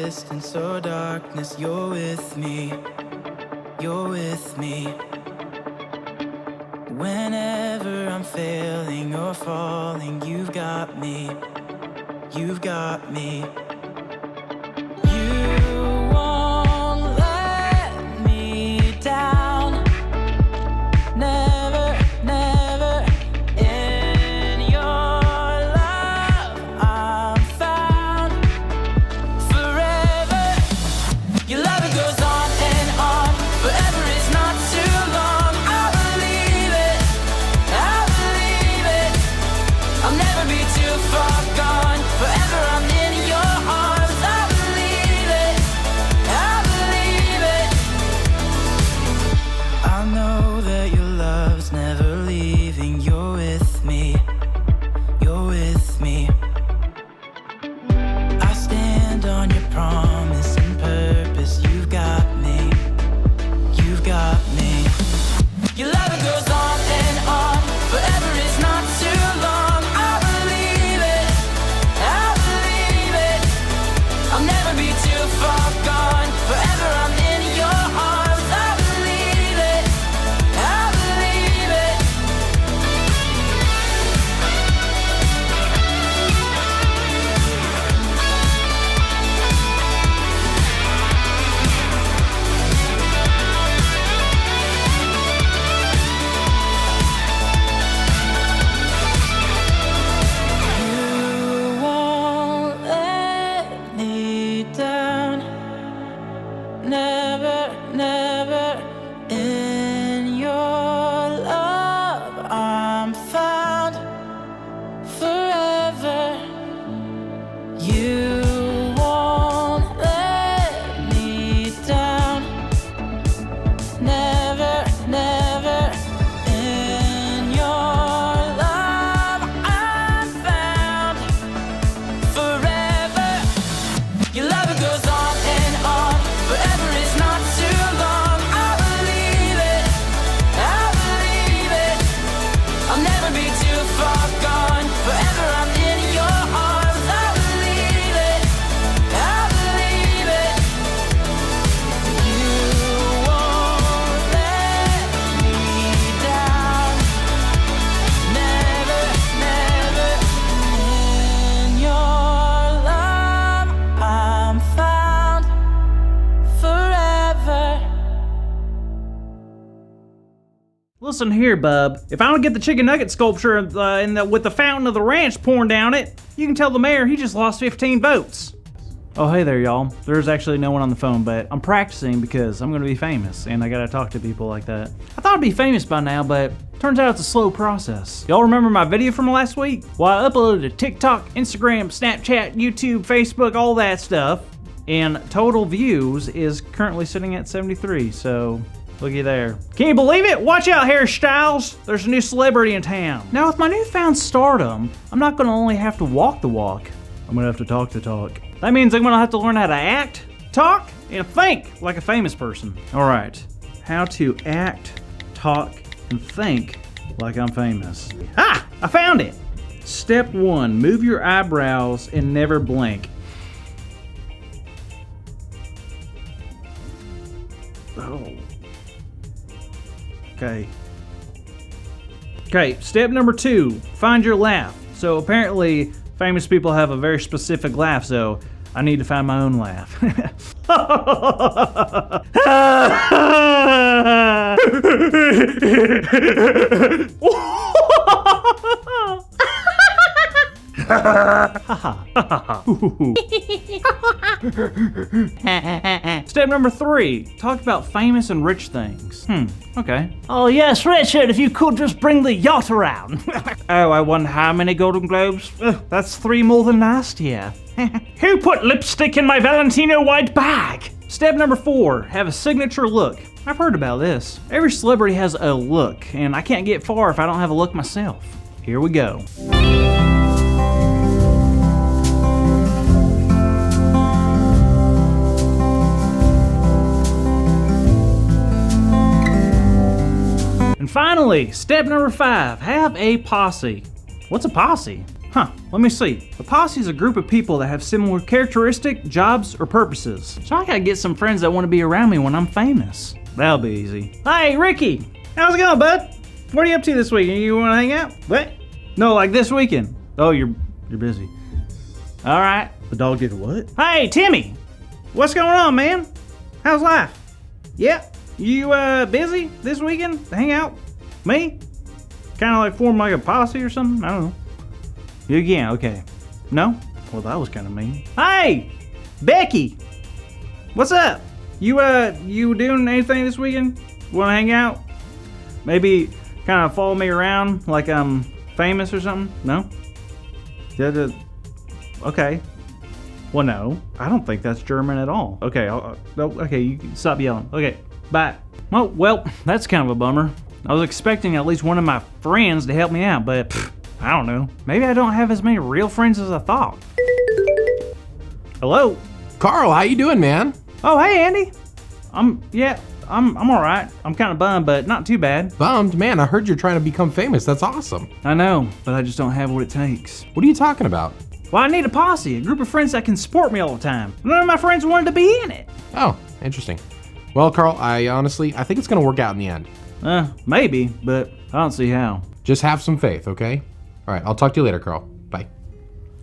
distance or darkness, you're with me. You're with me. Whenever I'm failing or falling, you've got me. You've got me. You won't let me down. Never, never. In your love I'm found. Forever. Your love, it goes on and on. Forever is not too long. I believe it. I believe it. I'll never be too far gone. Forever I'm in your arms. I believe it. I believe it. I know that your love's never leaving. You're with me. You're with me. I stand on your promise and purpose. You've got me. You've got me. Your love, it goes on and on. Forever is not too long. I believe it. I believe it. I'll never be too far gone. Forever I'm in your arms. I believe it. I believe it. You won't let me down. Never, never. In your love I'm found. Forever. You won't let me down. Never, never. In your love I'm found. Forever. Your love, it goes on and on. Forever is not too long. I believe it. I believe it. I'll never be too far gone. Forever I'm in your arms. I believe it. I believe it. You won't let me down. Never, never. In your love I'm found. Forever. Listen here, bub. If I don't get the chicken nugget sculpture with the fountain of the ranch pouring down it, you can tell the mayor he just lost 15 votes. Oh, hey there, y'all. There's actually no one on the phone, but I'm practicing because I'm gonna be famous, and I gotta talk to people like that. I thought I'd be famous by now, but turns out it's a slow process. Y'all remember my video from last week? Well, I uploaded to TikTok, Instagram, Snapchat, YouTube, Facebook, all that stuff, and total views is currently sitting at 73, so looky there. Can you believe it? Watch out, Harry Styles. There's a new celebrity in town. Now, with my newfound stardom, I'm not gonna only have to walk the walk, I'm gonna have to talk the talk. That means I'm gonna have to learn how to act, talk, and think like a famous person. All right, how to act, talk, and think like I'm famous. Ah, I found it. Step 1, move your eyebrows and never blink. Oh. Okay, step number 2, find your laugh. So apparently, famous people have a very specific laugh, so I need to find my own laugh. Step number 3, talk about famous and rich things. Okay. Oh yes, Richard, if you could just bring the yacht around. Oh, I won how many Golden Globes? That's 3 more than last year. Who put lipstick in my Valentino white bag? Step number 4, have a signature look. I've heard about this. Every celebrity has a look, and I can't get far if I don't have a look myself. Here we go. And finally, step number 5, have a posse. What's a posse? Let me see. A posse is a group of people that have similar characteristic, jobs, or purposes. So I gotta get some friends that want to be around me when I'm famous. That'll be easy. Hey, Ricky! How's it going, bud? What are you up to this weekend? You wanna hang out? What? No, like this weekend. Oh, you're busy. All right. The dog did what? Hey, Timmy! What's going on, man? How's life? Yeah? You, busy this weekend to hang out? Me? Kinda like form like a posse or something? I don't know. You again, okay. No? Well, that was kinda mean. Hey! Becky! What's up? You doing anything this weekend? Wanna hang out? Maybe kinda follow me around like I'm famous or something? No? Okay. Well, no. I don't think that's German at all. Okay, okay, you can stop yelling. Okay, bye. Oh, well, that's kind of a bummer. I was expecting at least one of my friends to help me out, but I don't know. Maybe I don't have as many real friends as I thought. Hello? Carl, how you doing, man? Oh, hey, Andy. I'm all right. I'm kind of bummed, but not too bad. Bummed? Man, I heard you're trying to become famous. That's awesome. I know, but I just don't have what it takes. What are you talking about? Well, I need a posse, a group of friends that can support me all the time. None of my friends wanted to be in it. Oh, interesting. Well, Carl, I think it's gonna work out in the end. Maybe, but I don't see how. Just have some faith, okay? All right, I'll talk to you later, Carl. Bye.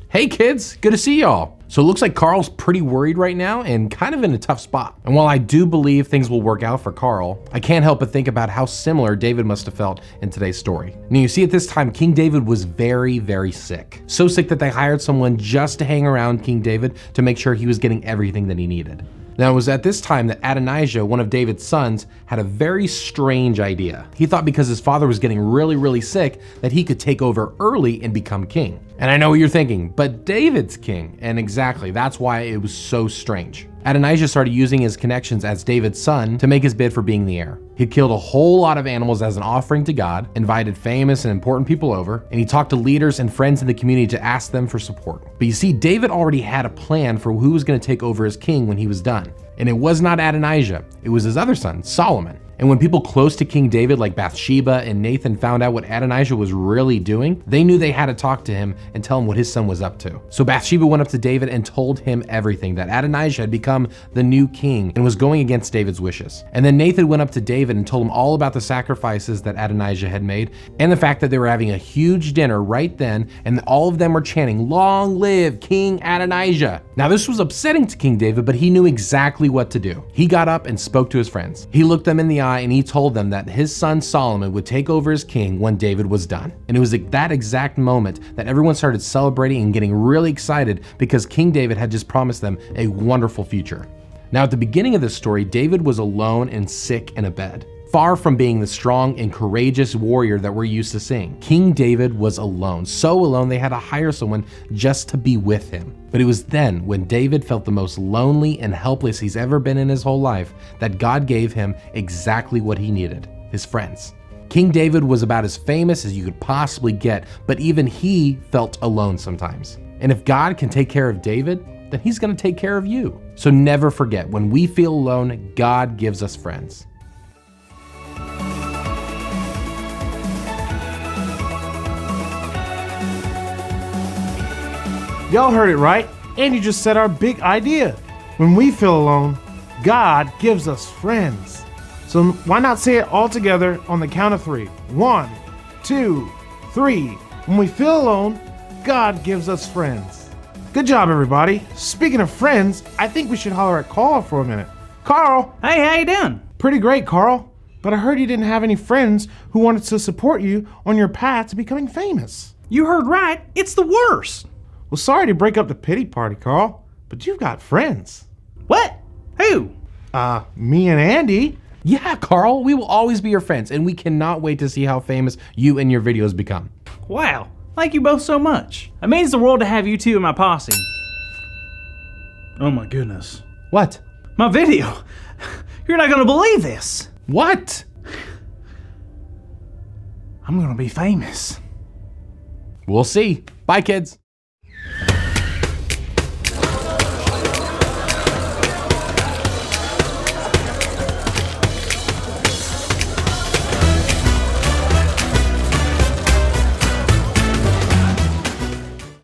Hey kids, good to see y'all. So it looks like Carl's pretty worried right now and kind of in a tough spot. And while I do believe things will work out for Carl, I can't help but think about how similar David must have felt in today's story. Now you see, at this time, King David was very, very sick. So sick that they hired someone just to hang around King David to make sure he was getting everything that he needed. Now, it was at this time that Adonijah, one of David's sons, had a very strange idea. He thought because his father was getting really, really sick that he could take over early and become king. And I know what you're thinking, but David's king. And exactly, that's why it was so strange. Adonijah started using his connections as David's son to make his bid for being the heir. He killed a whole lot of animals as an offering to God, invited famous and important people over, and he talked to leaders and friends in the community to ask them for support. But you see, David already had a plan for who was going to take over as king when he was done. And it was not Adonijah, it was his other son, Solomon. And when people close to King David like Bathsheba and Nathan found out what Adonijah was really doing, they knew they had to talk to him and tell him what his son was up to. So Bathsheba went up to David and told him everything, that Adonijah had become the new king and was going against David's wishes. And then Nathan went up to David and told him all about the sacrifices that Adonijah had made and the fact that they were having a huge dinner right then, and all of them were chanting, "Long live King Adonijah." Now this was upsetting to King David, but he knew exactly what to do. He got up and spoke to his friends. He looked them in the eye and he told them that his son Solomon would take over as king when David was done. And it was at that exact moment that everyone started celebrating and getting really excited because King David had just promised them a wonderful future. Now at the beginning of this story, David was alone and sick in a bed. Far from being the strong and courageous warrior that we're used to seeing, King David was alone. So alone they had to hire someone just to be with him. But it was then, when David felt the most lonely and helpless he's ever been in his whole life, that God gave him exactly what he needed: his friends. King David was about as famous as you could possibly get, but even he felt alone sometimes. And if God can take care of David, then he's gonna take care of you. So never forget, when we feel alone, God gives us friends. Y'all heard it right. Andy just said our big idea. When we feel alone, God gives us friends. So why not say it all together on the count of 3? 1, 2, 3. When we feel alone, God gives us friends. Good job, everybody. Speaking of friends, I think we should holler at Carl for a minute. Carl! Hey, how you doing? Pretty great, Carl. But I heard you didn't have any friends who wanted to support you on your path to becoming famous. You heard right. It's the worst. Well, sorry to break up the pity party, Carl, but you've got friends. What? Who? Me and Andy. Yeah, Carl, we will always be your friends, and we cannot wait to see how famous you and your videos become. Wow. Thank you both so much. It means the world to have you two in my posse. Oh my goodness. What? My video. You're not gonna believe this. What? I'm gonna be famous. We'll see. Bye, kids.